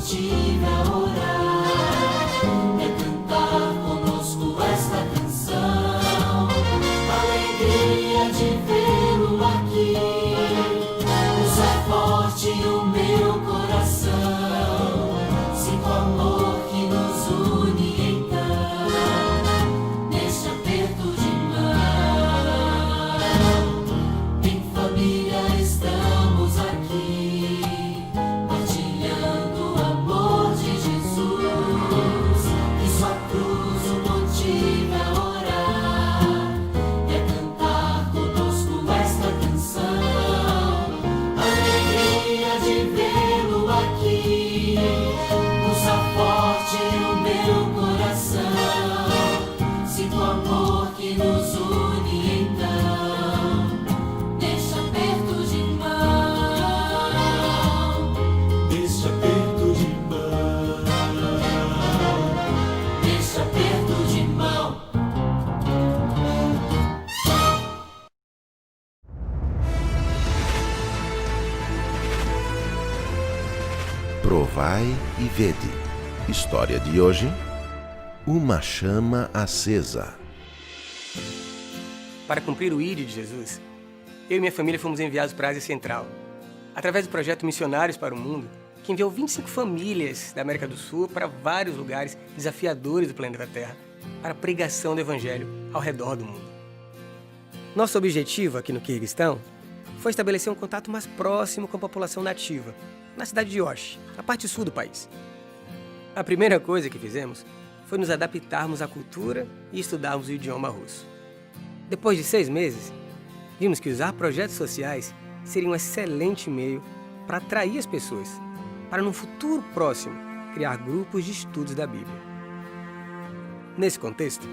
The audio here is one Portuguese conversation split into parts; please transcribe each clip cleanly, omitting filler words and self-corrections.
motive a orar, é cantar conosco esta canção, alegria de vê-lo aqui, usa forte o meu coração, sinto amor que nos une então, neste aperto de mão, em família estamos aqui, partilhando o amor de Jesus, que sua cruz o motive a orar, e a cantar conosco esta canção, alegria de vê-lo aqui, usa forte o meu coração, sinto o amor que nos une então, neste aperto de mão, neste aperto de mão, neste aperto de mão. Provai e vede. História de hoje: uma chama acesa. Para cumprir o ídolo de Jesus, eu e minha família fomos enviados para a Ásia Central, através do projeto Missionários para o Mundo, que enviou 25 famílias da América do Sul para vários lugares desafiadores do planeta Terra, para a pregação do Evangelho ao redor do mundo. Nosso objetivo aqui no Quirguistão foi estabelecer um contato mais próximo com a população nativa, na cidade de Osh, na parte sul do país. A primeira coisa que fizemos foi nos adaptarmos à cultura e estudarmos o idioma russo. Depois de 6 meses, vimos que usar projetos sociais seria um excelente meio para atrair as pessoas, para no futuro próximo criar grupos de estudos da Bíblia. Nesse contexto,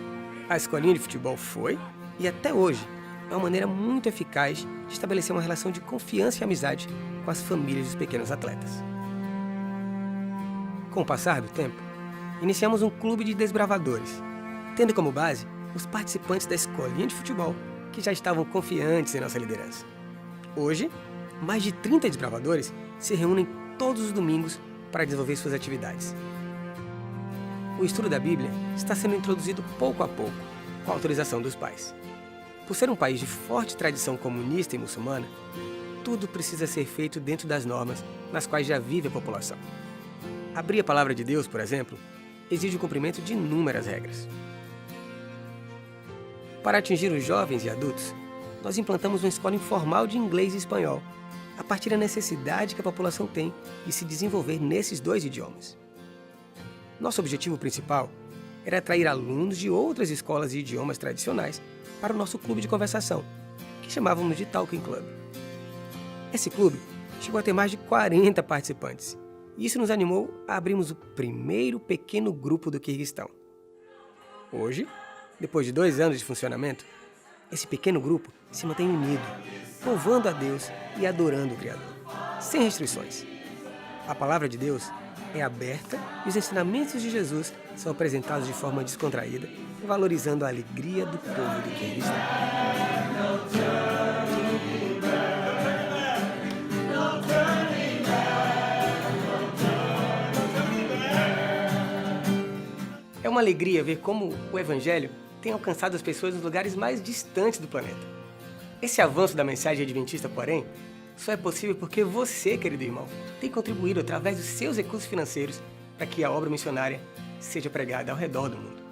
a escolinha de futebol foi, e até hoje, é uma maneira muito eficaz de estabelecer uma relação de confiança e amizade com as famílias dos pequenos atletas. Com o passar do tempo, iniciamos um clube de desbravadores, tendo como base os participantes da escolinha de futebol que já estavam confiantes em nossa liderança. Hoje, mais de 30 desbravadores se reúnem todos os domingos para desenvolver suas atividades. O estudo da Bíblia está sendo introduzido pouco a pouco, com a autorização dos pais. Por ser um país de forte tradição comunista e muçulmana, tudo precisa ser feito dentro das normas nas quais já vive a população. Abrir a palavra de Deus, por exemplo, exige o cumprimento de inúmeras regras. Para atingir os jovens e adultos, nós implantamos uma escola informal de inglês e espanhol, a partir da necessidade que a população tem de se desenvolver nesses 2 idiomas. Nosso objetivo principal era atrair alunos de outras escolas de idiomas tradicionais para o nosso clube de conversação, que chamávamos de Talking Club. Esse clube chegou a ter mais de 40 participantes, e isso nos animou a abrirmos o primeiro pequeno grupo do Quirguistão. Hoje, depois de 2 anos de funcionamento, esse pequeno grupo se mantém unido, louvando a Deus e adorando o Criador, sem restrições. A palavra de Deus é aberta e os ensinamentos de Jesus são apresentados de forma descontraída, valorizando a alegria do povo do Quirguistão. É uma alegria ver como o Evangelho tem alcançado as pessoas nos lugares mais distantes do planeta. Esse avanço da mensagem adventista, porém, só é possível porque você, querido irmão, tem contribuído através dos seus recursos financeiros para que a obra missionária seja pregada ao redor do mundo.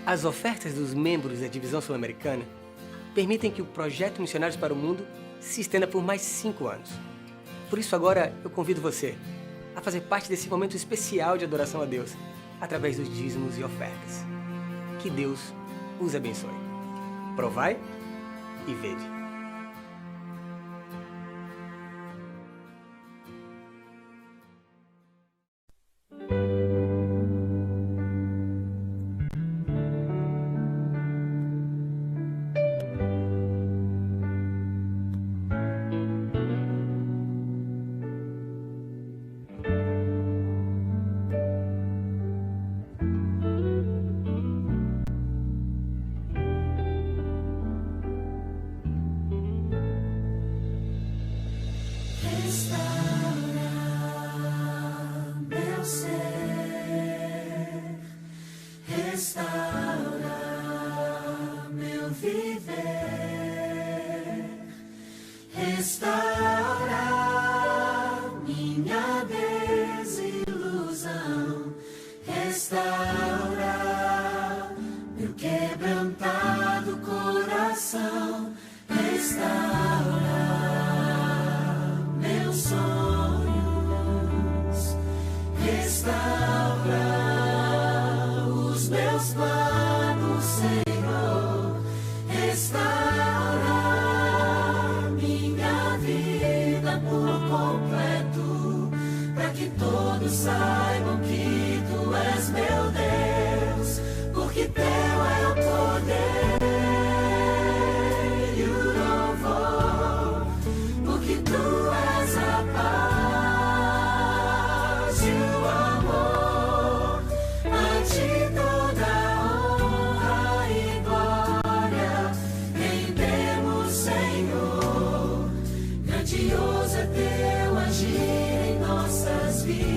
As ofertas dos membros da Divisão Sul-Americana permitem que o projeto Missionários para o Mundo se estenda por mais 5 anos. Por isso agora eu convido você a fazer parte desse momento especial de adoração a Deus, através dos dízimos e ofertas. Que Deus os abençoe. Provai e vede. meu ser, restaura meu viver, restaura minha desilusão, restaura meu quebrantado coração, restaura meus sonhos, restaura os meus planos, Senhor, restaura minha vida por completo, para que todos saibam que Tu és meu Deus, porque Teu é o poder e o louvor, porque Tu és a paz e o amor. A Ti toda honra e glória rendemos, Senhor. Grandioso é Teu agir em nossas vidas.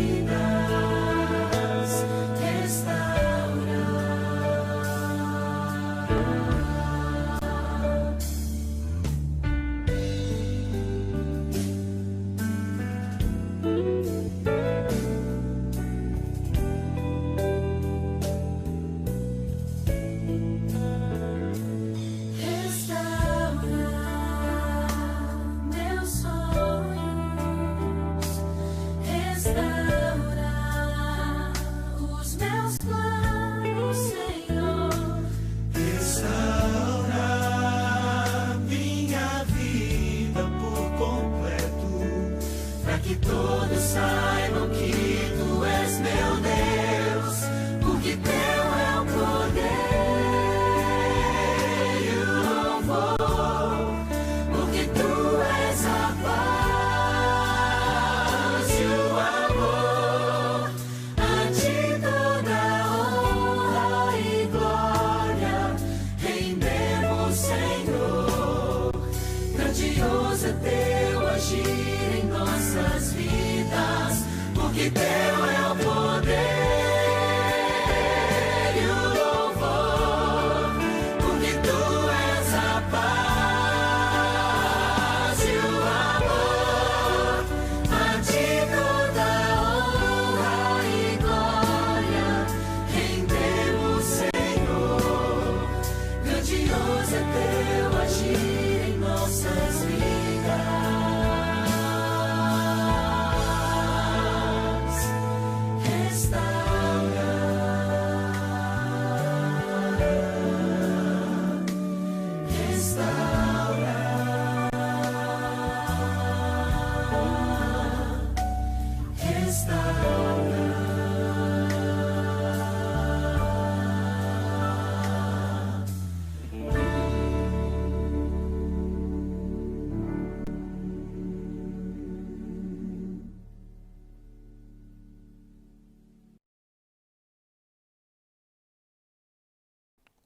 Saibam que Tu és meu Deus, porque Teu é o poder e o louvor, porque Tu és a paz e o amor. A Ti toda honra e glória rendemos, Senhor. Grandioso é Teu agir em nossas vidas, porque Teu é o poder e o louvor, porque Tu és a paz e o amor. A Ti toda honra e glória rendemos, Senhor. Grandioso é Teu agir em nossas vidas.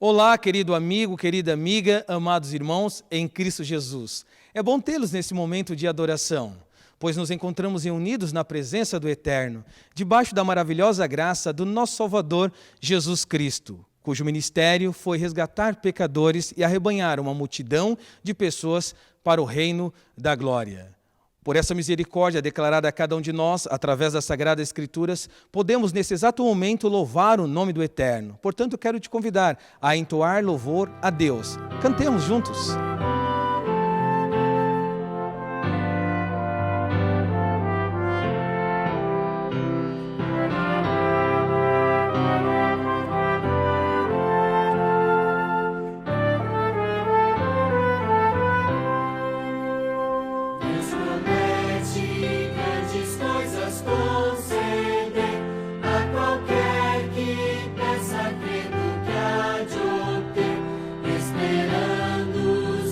Olá, querido amigo, querida amiga, amados irmãos em Cristo Jesus. É bom tê-los nesse momento de adoração, pois nos encontramos reunidos na presença do Eterno, debaixo da maravilhosa graça do nosso Salvador, Jesus Cristo, cujo ministério foi resgatar pecadores e arrebanhar uma multidão de pessoas para o reino da glória. Por essa misericórdia declarada a cada um de nós, através das Sagradas Escrituras, podemos nesse exato momento louvar o nome do Eterno. Portanto, quero te convidar a entoar louvor a Deus. Cantemos juntos. Esperando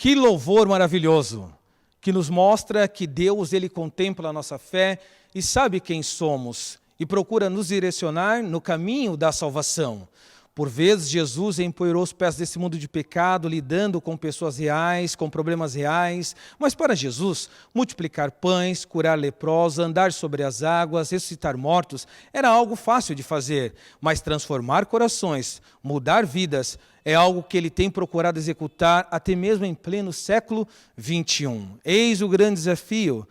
Que louvor maravilhoso, que nos mostra que Deus, Ele contempla a nossa fé e sabe quem somos e procura nos direcionar no caminho da salvação. Por vezes, Jesus empoeirou os pés desse mundo de pecado, lidando com pessoas reais, com problemas reais. Mas para Jesus, multiplicar pães, curar leprosos, andar sobre as águas, ressuscitar mortos, era algo fácil de fazer. Mas transformar corações, mudar vidas, é algo que ele tem procurado executar até mesmo em pleno século XXI. Eis o grande desafio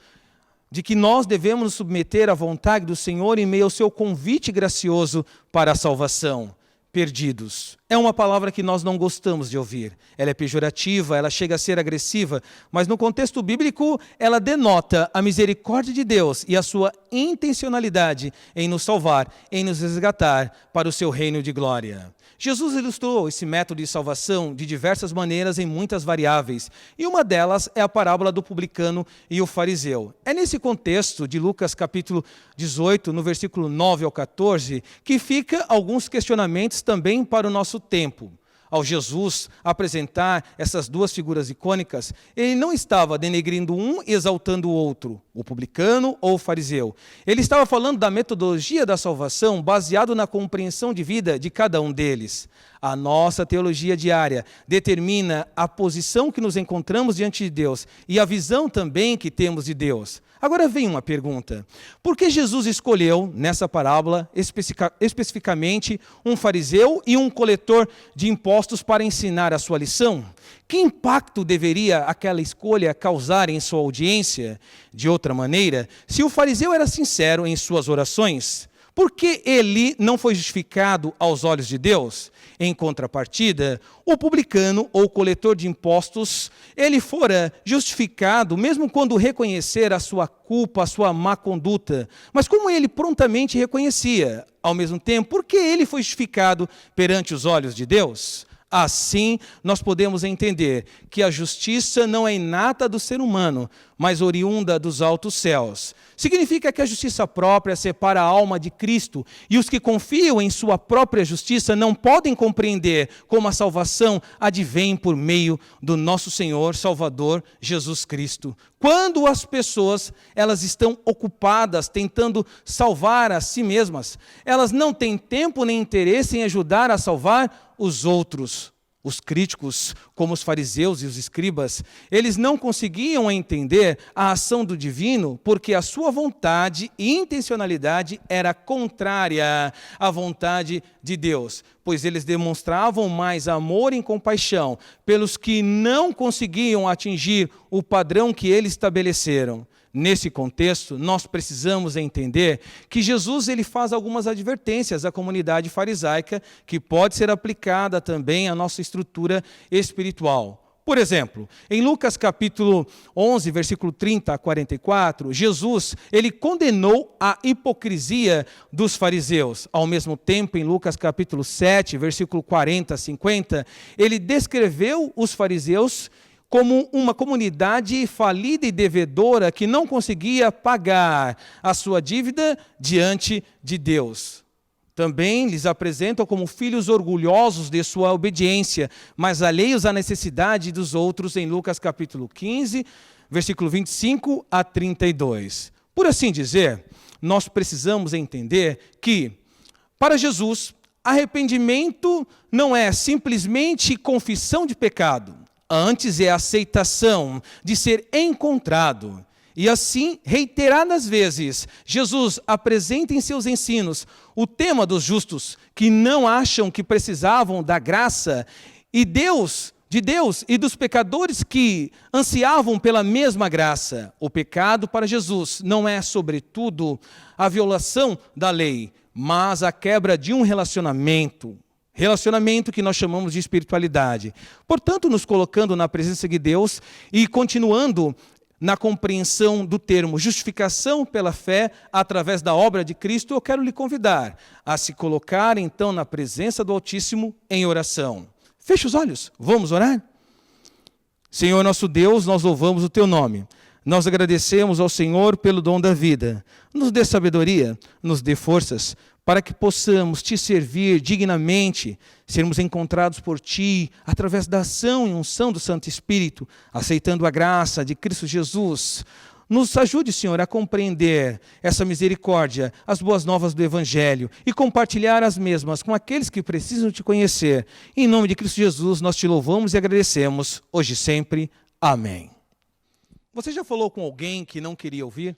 de que nós devemos nos submeter à vontade do Senhor em meio ao seu convite gracioso para a salvação. Perdidos. É uma palavra que nós não gostamos de ouvir. Ela é pejorativa, ela chega a ser agressiva, mas no contexto bíblico ela denota a misericórdia de Deus e a sua intencionalidade em nos salvar, em nos resgatar para o seu reino de glória. Jesus ilustrou esse método de salvação de diversas maneiras em muitas variáveis, e uma delas é a parábola do publicano e o fariseu. É nesse contexto de Lucas capítulo 18, no versículo 9 ao 14, que fica alguns questionamentos também para o nosso tempo. Ao Jesus apresentar essas duas figuras icônicas, ele não estava denegrindo um e exaltando o outro, o publicano ou o fariseu. Ele estava falando da metodologia da salvação baseado na compreensão de vida de cada um deles. A nossa teologia diária determina a posição que nos encontramos diante de Deus e a visão também que temos de Deus. Agora vem uma pergunta. Por que Jesus escolheu, nessa parábola, especificamente um fariseu e um coletor de impostos para ensinar a sua lição? Que impacto deveria aquela escolha causar em sua audiência? De outra maneira, se o fariseu era sincero em suas orações, por que ele não foi justificado aos olhos de Deus? Em contrapartida, o publicano ou coletor de impostos, ele fora justificado mesmo quando reconhecer a sua culpa, a sua má conduta. Mas como ele prontamente reconhecia, ao mesmo tempo, por que ele foi justificado perante os olhos de Deus? Assim, nós podemos entender que a justiça não é inata do ser humano, mas oriunda dos altos céus. Significa que a justiça própria separa a alma de Cristo, e os que confiam em sua própria justiça não podem compreender como a salvação advém por meio do nosso Senhor Salvador Jesus Cristo. Quando as pessoas elas estão ocupadas tentando salvar a si mesmas, elas não têm tempo nem interesse em ajudar a salvar os outros. Os críticos, como os fariseus e os escribas, eles não conseguiam entender a ação do divino porque a sua vontade e intencionalidade era contrária à vontade de Deus, pois eles demonstravam mais amor e compaixão pelos que não conseguiam atingir o padrão que eles estabeleceram. Nesse contexto, nós precisamos entender que Jesus ele faz algumas advertências à comunidade farisaica que pode ser aplicada também à nossa estrutura espiritual. Por exemplo, em Lucas capítulo 11, versículo 30 a 44, Jesus ele condenou a hipocrisia dos fariseus. Ao mesmo tempo, em Lucas capítulo 7, versículo 40 a 50, ele descreveu os fariseus como uma comunidade falida e devedora que não conseguia pagar a sua dívida diante de Deus. Também lhes apresentam como filhos orgulhosos de sua obediência, mas alheios à necessidade dos outros, em Lucas capítulo 15, versículo 25 a 32. Por assim dizer, nós precisamos entender que, para Jesus, arrependimento não é simplesmente confissão de pecado. Antes é a aceitação de ser encontrado. E assim, reiteradas vezes, Jesus apresenta em seus ensinos o tema dos justos que não acham que precisavam da graça de Deus e dos pecadores que ansiavam pela mesma graça. O pecado para Jesus não é, sobretudo, a violação da lei, mas a quebra de um relacionamento que nós chamamos de espiritualidade. Portanto, nos colocando na presença de Deus e continuando na compreensão do termo justificação pela fé através da obra de Cristo, eu quero lhe convidar a se colocar então na presença do Altíssimo em oração. Feche os olhos, vamos orar? Senhor nosso Deus, nós louvamos o Teu nome. Nós agradecemos ao Senhor pelo dom da vida. Nos dê sabedoria, nos dê forças, para que possamos te servir dignamente, sermos encontrados por ti, através da ação e unção do Santo Espírito, aceitando a graça de Cristo Jesus. Nos ajude, Senhor, a compreender essa misericórdia, as boas novas do Evangelho e compartilhar as mesmas com aqueles que precisam te conhecer. Em nome de Cristo Jesus, nós te louvamos e agradecemos, hoje e sempre. Amém. Você já falou com alguém que não queria ouvir?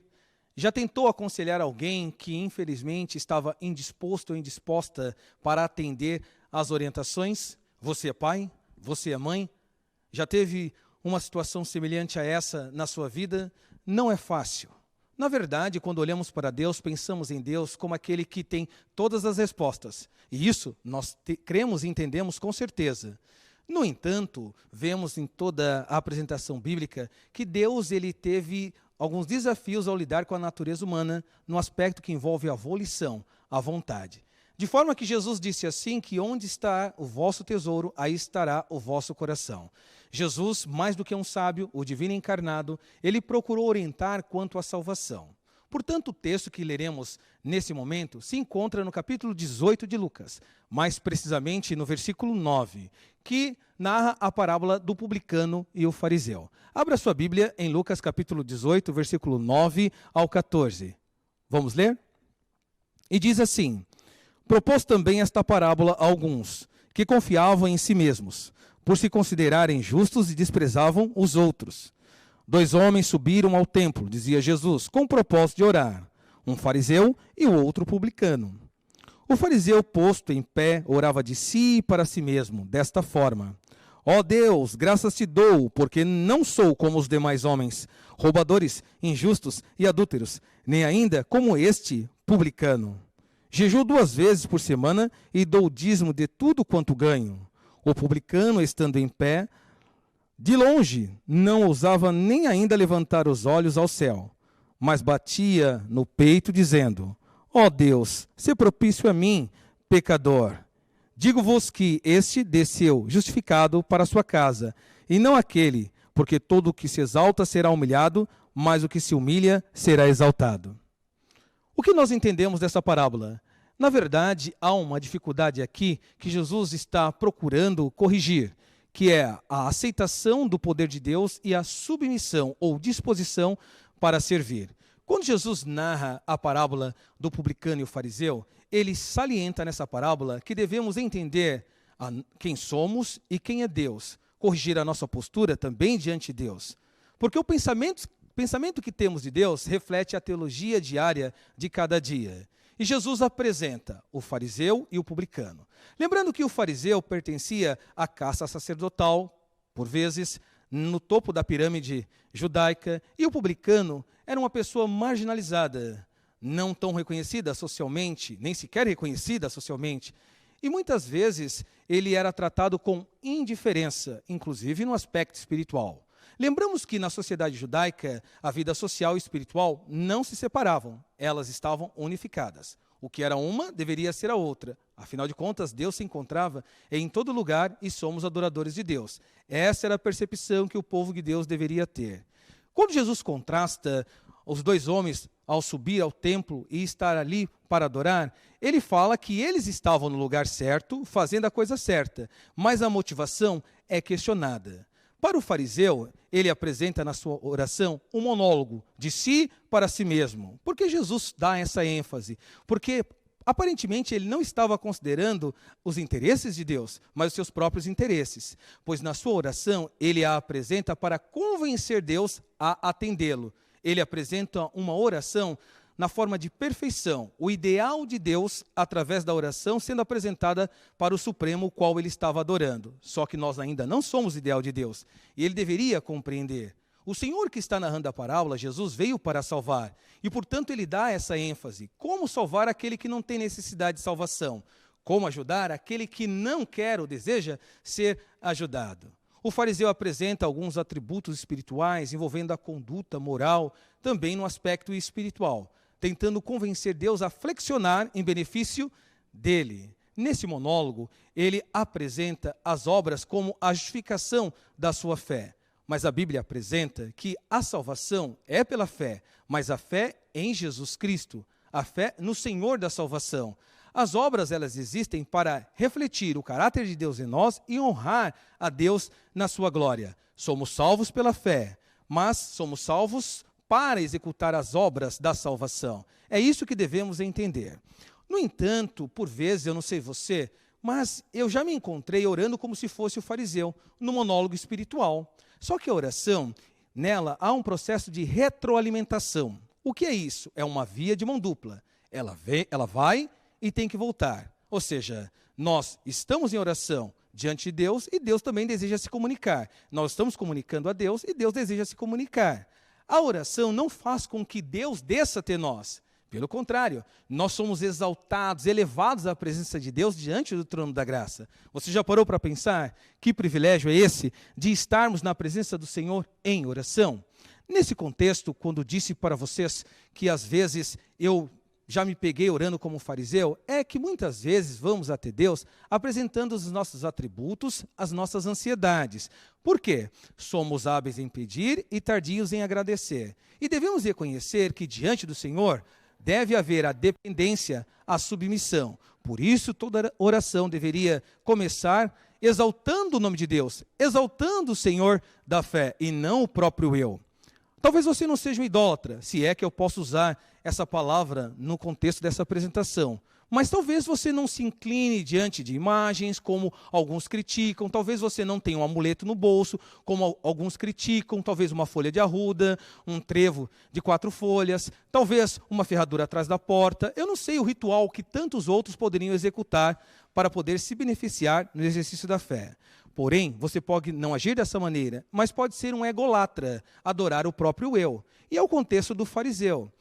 Já tentou aconselhar alguém que, infelizmente, estava indisposto ou indisposta para atender às orientações? Você é pai? Você é mãe? Já teve uma situação semelhante a essa na sua vida? Não é fácil. Na verdade, quando olhamos para Deus, pensamos em Deus como aquele que tem todas as respostas. E isso nós cremos e entendemos com certeza. No entanto, vemos em toda a apresentação bíblica que Deus ele teve alguns desafios ao lidar com a natureza humana no aspecto que envolve a volição, a vontade. De forma que Jesus disse assim que onde está o vosso tesouro, aí estará o vosso coração. Jesus, mais do que um sábio, o divino encarnado, ele procurou orientar quanto à salvação. Portanto, o texto que leremos nesse momento se encontra no capítulo 18 de Lucas, mais precisamente no versículo 9, que narra a parábola do publicano e o fariseu. Abra sua Bíblia em Lucas capítulo 18, versículo 9 ao 14. Vamos ler? E diz assim: propôs também esta parábola a alguns, que confiavam em si mesmos, por se considerarem justos e desprezavam os outros. 2 homens subiram ao templo, dizia Jesus, com o propósito de orar, um fariseu e o outro publicano. O fariseu, posto em pé, orava de si para si mesmo, desta forma: ó Deus, graças te dou, porque não sou como os demais homens, roubadores, injustos e adúlteros, nem ainda como este publicano. Jejuo 2 vezes por semana e dou o dízimo de tudo quanto ganho. O publicano, estando em pé, de longe, não ousava nem ainda levantar os olhos ao céu, mas batia no peito, dizendo: ó Deus, se propício a mim, pecador. Digo-vos que este desceu justificado para a sua casa, e não aquele, porque todo o que se exalta será humilhado, mas o que se humilha será exaltado. O que nós entendemos dessa parábola? Na verdade, há uma dificuldade aqui que Jesus está procurando corrigir, que é a aceitação do poder de Deus e a submissão ou disposição para servir. Quando Jesus narra a parábola do publicano e o fariseu, ele salienta nessa parábola que devemos entender quem somos e quem é Deus, corrigir a nossa postura também diante de Deus. Porque o pensamento que temos de Deus reflete a teologia diária de cada dia. E Jesus apresenta o fariseu e o publicano. Lembrando que o fariseu pertencia à casta sacerdotal, por vezes, no topo da pirâmide judaica, e o publicano era uma pessoa marginalizada, não tão reconhecida socialmente, nem sequer reconhecida socialmente, e muitas vezes ele era tratado com indiferença, inclusive no aspecto espiritual. Lembramos que na sociedade judaica, a vida social e espiritual não se separavam, elas estavam unificadas. O que era uma, deveria ser a outra. Afinal de contas, Deus se encontrava em todo lugar e somos adoradores de Deus. Essa era a percepção que o povo de Deus deveria ter. Quando Jesus contrasta os 2 homens ao subir ao templo e estar ali para adorar, ele fala que eles estavam no lugar certo, fazendo a coisa certa, mas a motivação é questionada. Para o fariseu, ele apresenta na sua oração um monólogo de si para si mesmo. Por que Jesus dá essa ênfase? Porque aparentemente ele não estava considerando os interesses de Deus, mas os seus próprios interesses. Pois na sua oração, ele a apresenta para convencer Deus a atendê-lo. Ele apresenta uma oração na forma de perfeição, o ideal de Deus através da oração sendo apresentada para o Supremo, o qual ele estava adorando. Só que nós ainda não somos o ideal de Deus, e ele deveria compreender. O Senhor que está narrando a parábola, Jesus, veio para salvar, e portanto ele dá essa ênfase. Como salvar aquele que não tem necessidade de salvação? Como ajudar aquele que não quer ou deseja ser ajudado? O fariseu apresenta alguns atributos espirituais envolvendo a conduta moral, também no aspecto espiritual, tentando convencer Deus a flexionar em benefício dele. Nesse monólogo, ele apresenta as obras como a justificação da sua fé. Mas a Bíblia apresenta que a salvação é pela fé, mas a fé em Jesus Cristo, a fé no Senhor da salvação. As obras, elas existem para refletir o caráter de Deus em nós e honrar a Deus na sua glória. Somos salvos pela fé, mas somos salvos para executar as obras da salvação. É isso que devemos entender. No entanto, por vezes, eu não sei você, mas eu já me encontrei orando como se fosse o fariseu, no monólogo espiritual. Só que a oração, nela há um processo de retroalimentação. O que é isso? É uma via de mão dupla. Ela vai e tem que voltar. Ou seja, nós estamos em oração diante de Deus e Deus também deseja se comunicar. Nós estamos comunicando a Deus e Deus deseja se comunicar. A oração não faz com que Deus desça até nós. Pelo contrário, nós somos exaltados, elevados à presença de Deus diante do trono da graça. Você já parou para pensar que privilégio é esse de estarmos na presença do Senhor em oração? Nesse contexto, quando disse para vocês que às vezes eu já me peguei orando como fariseu, é que muitas vezes vamos até Deus apresentando os nossos atributos, as nossas ansiedades. Por quê? Somos hábeis em pedir e tardios em agradecer. E devemos reconhecer que diante do Senhor deve haver a dependência, a submissão. Por isso, toda oração deveria começar exaltando o nome de Deus, exaltando o Senhor da fé e não o próprio eu. Talvez você não seja um idólatra, se é que eu posso usar essa palavra no contexto dessa apresentação. Mas talvez você não se incline diante de imagens, como alguns criticam. Talvez você não tenha um amuleto no bolso, como alguns criticam. Talvez uma folha de arruda, um trevo de 4 folhas. Talvez uma ferradura atrás da porta. Eu não sei o ritual que tantos outros poderiam executar para poder se beneficiar no exercício da fé. Porém, você pode não agir dessa maneira, mas pode ser um ególatra, adorar o próprio eu. E é o contexto do fariseu.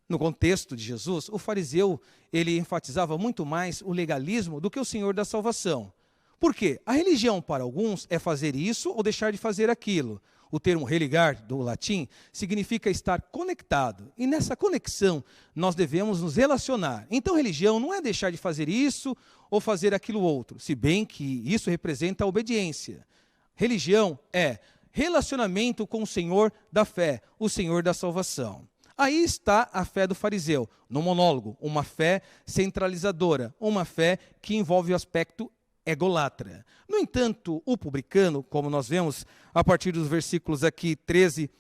No contexto de Jesus, o fariseu, ele enfatizava muito mais o legalismo do que o Senhor da salvação. Por quê? A religião para alguns é fazer isso ou deixar de fazer aquilo. O termo religar, do latim, significa estar conectado. E nessa conexão, nós devemos nos relacionar. Então, religião não é deixar de fazer isso ou fazer aquilo outro, se bem que isso representa a obediência. Religião é relacionamento com o Senhor da fé, o Senhor da salvação. Aí está a fé do fariseu, no monólogo, uma fé centralizadora, uma fé que envolve o aspecto ególatra. No entanto, o publicano, como nós vemos a partir dos versículos aqui 13,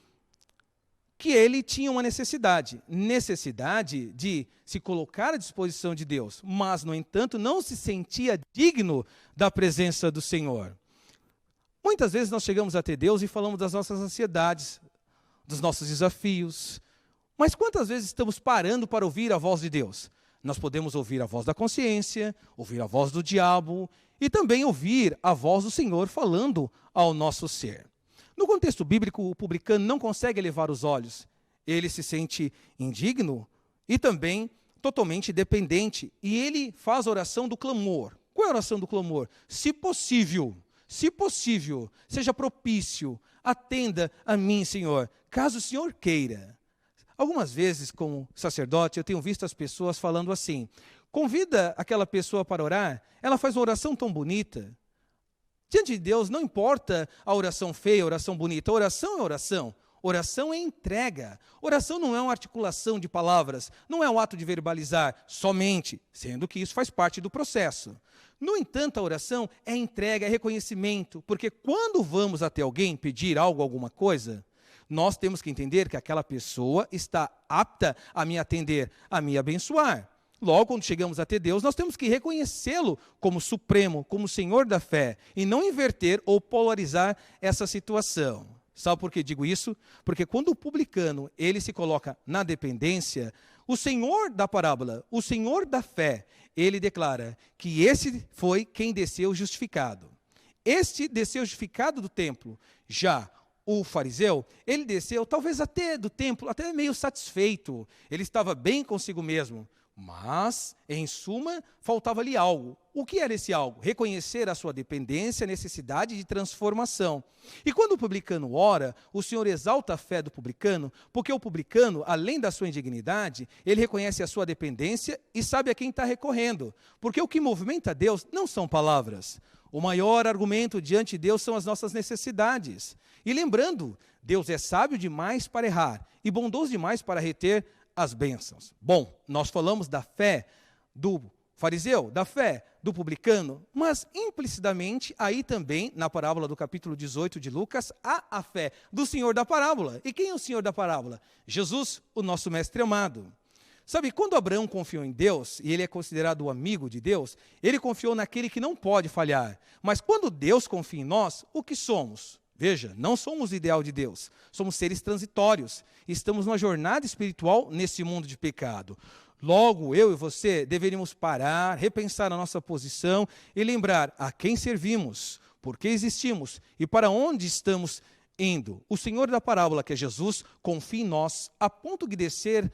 que ele tinha uma necessidade de se colocar à disposição de Deus, mas, no entanto, não se sentia digno da presença do Senhor. Muitas vezes nós chegamos até Deus e falamos das nossas ansiedades, dos nossos desafios, mas quantas vezes estamos parando para ouvir a voz de Deus? Nós podemos ouvir a voz da consciência, ouvir a voz do diabo e também ouvir a voz do Senhor falando ao nosso ser. No contexto bíblico, o publicano não consegue elevar os olhos. Ele se sente indigno e também totalmente dependente. E ele faz a oração do clamor. Qual é a oração do clamor? Se possível, seja propício, atenda a mim, Senhor, caso o Senhor queira. Algumas vezes, como sacerdote, eu tenho visto as pessoas falando assim: convida aquela pessoa para orar, ela faz uma oração tão bonita. Diante de Deus, não importa a oração feia, a oração bonita, a oração é oração. Oração é entrega. Oração não é uma articulação de palavras, não é um ato de verbalizar somente, sendo que isso faz parte do processo. No entanto, a oração é entrega, é reconhecimento, porque quando vamos até alguém pedir algo, alguma coisa, nós temos que entender que aquela pessoa está apta a me atender, a me abençoar. Logo, quando chegamos até Deus, nós temos que reconhecê-lo como supremo, como Senhor da fé, e não inverter ou polarizar essa situação. Sabe por que digo isso? Porque quando o publicano ele se coloca na dependência, o Senhor da parábola, o Senhor da fé, ele declara que esse foi quem desceu justificado. Este desceu justificado do templo. Já o fariseu, ele desceu talvez até do templo, até meio satisfeito. Ele estava bem consigo mesmo. Mas, em suma, faltava-lhe algo. O que era esse algo? Reconhecer a sua dependência, a necessidade de transformação. E quando o publicano ora, o Senhor exalta a fé do publicano, porque o publicano, além da sua indignidade, ele reconhece a sua dependência e sabe a quem está recorrendo. Porque o que movimenta Deus não são palavras. O maior argumento diante de Deus são as nossas necessidades. E lembrando, Deus é sábio demais para errar e bondoso demais para reter as bênçãos. Bom, nós falamos da fé do fariseu, da fé do publicano, mas implicitamente aí também, na parábola do capítulo 18 de Lucas, há a fé do Senhor da parábola. E quem é o Senhor da parábola? Jesus, o nosso mestre amado. Sabe, quando Abraão confiou em Deus, e ele é considerado o amigo de Deus, ele confiou naquele que não pode falhar. Mas quando Deus confia em nós, o que somos? Veja, não somos o ideal de Deus, somos seres transitórios, estamos numa jornada espiritual nesse mundo de pecado. Logo, eu e você deveríamos parar, repensar a nossa posição e lembrar a quem servimos, por que existimos e para onde estamos indo. O Senhor da parábola, que é Jesus, confia em nós a ponto de descer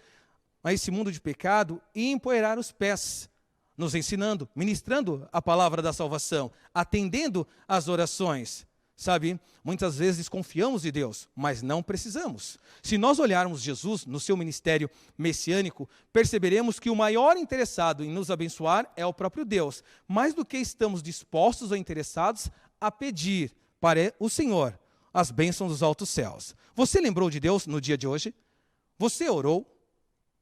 a esse mundo de pecado e empoeirar os pés, nos ensinando, ministrando a palavra da salvação, atendendo às orações. Sabe, muitas vezes desconfiamos de Deus, mas não precisamos. Se nós olharmos Jesus no seu ministério messiânico, perceberemos que o maior interessado em nos abençoar é o próprio Deus, mais do que estamos dispostos ou interessados a pedir para o Senhor as bênçãos dos altos céus. Você lembrou de Deus no dia de hoje? Você orou?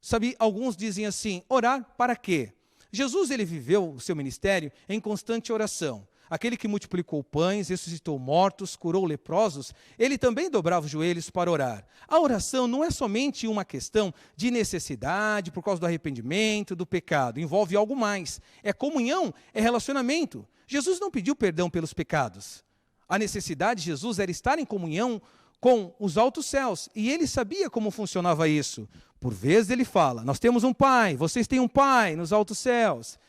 Sabe, alguns dizem assim, orar para quê? Jesus, ele viveu o seu ministério em constante oração. Aquele que multiplicou pães, ressuscitou mortos, curou leprosos, ele também dobrava os joelhos para orar. A oração não é somente uma questão de necessidade, por causa do arrependimento, do pecado. Envolve algo mais. É comunhão, é relacionamento. Jesus não pediu perdão pelos pecados. A necessidade de Jesus era estar em comunhão com os altos céus. E ele sabia como funcionava isso. Por vezes ele fala, nós temos um pai, vocês têm um pai nos altos céus.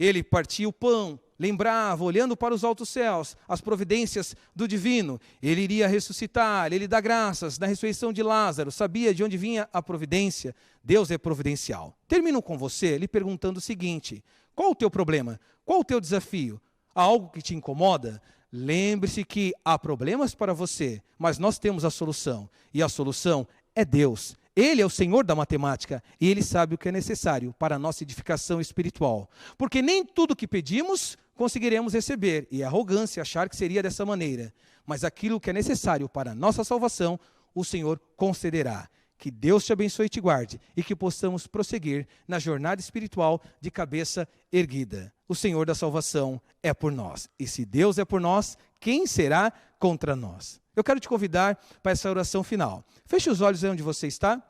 Ele partia o pão, lembrava, olhando para os altos céus, as providências do divino. Ele iria ressuscitar, ele dá graças na ressurreição de Lázaro, sabia de onde vinha a providência. Deus é providencial. Termino com você lhe perguntando o seguinte, qual o teu problema? Qual o teu desafio? Há algo que te incomoda? Lembre-se que há problemas para você, mas nós temos a solução, e a solução é Deus. Ele é o Senhor da matemática e Ele sabe o que é necessário para a nossa edificação espiritual. Porque nem tudo que pedimos conseguiremos receber, e é arrogância achar que seria dessa maneira. Mas aquilo que é necessário para a nossa salvação, o Senhor concederá. Que Deus te abençoe e te guarde, e que possamos prosseguir na jornada espiritual de cabeça erguida. O Senhor da salvação é por nós. E se Deus é por nós, quem será contra nós? Eu quero te convidar para essa oração final. Feche os olhos aí onde você está.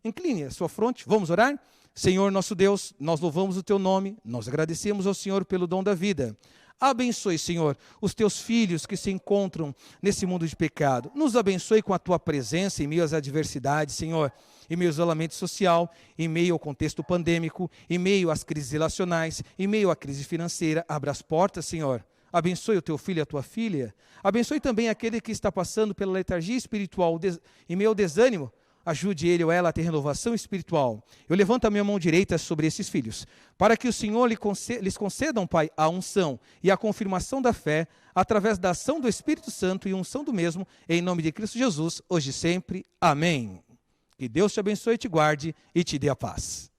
Incline a sua fronte. Vamos orar? Senhor nosso Deus, nós louvamos o teu nome. Nós agradecemos ao Senhor pelo dom da vida. Abençoe, Senhor, os teus filhos que se encontram nesse mundo de pecado. Nos abençoe com a tua presença em meio às adversidades, Senhor, em meio ao isolamento social, em meio ao contexto pandêmico, em meio às crises relacionais, em meio à crise financeira. Abra as portas, Senhor. Abençoe o teu filho e a tua filha. Abençoe também aquele que está passando pela letargia espiritual, em meio ao desânimo. Ajude ele ou ela a ter renovação espiritual. Eu levanto a minha mão direita sobre esses filhos, para que o Senhor lhes conceda, Pai, a unção e a confirmação da fé, através da ação do Espírito Santo e unção do mesmo, em nome de Cristo Jesus, hoje e sempre. Amém. Que Deus te abençoe, te guarde e te dê a paz.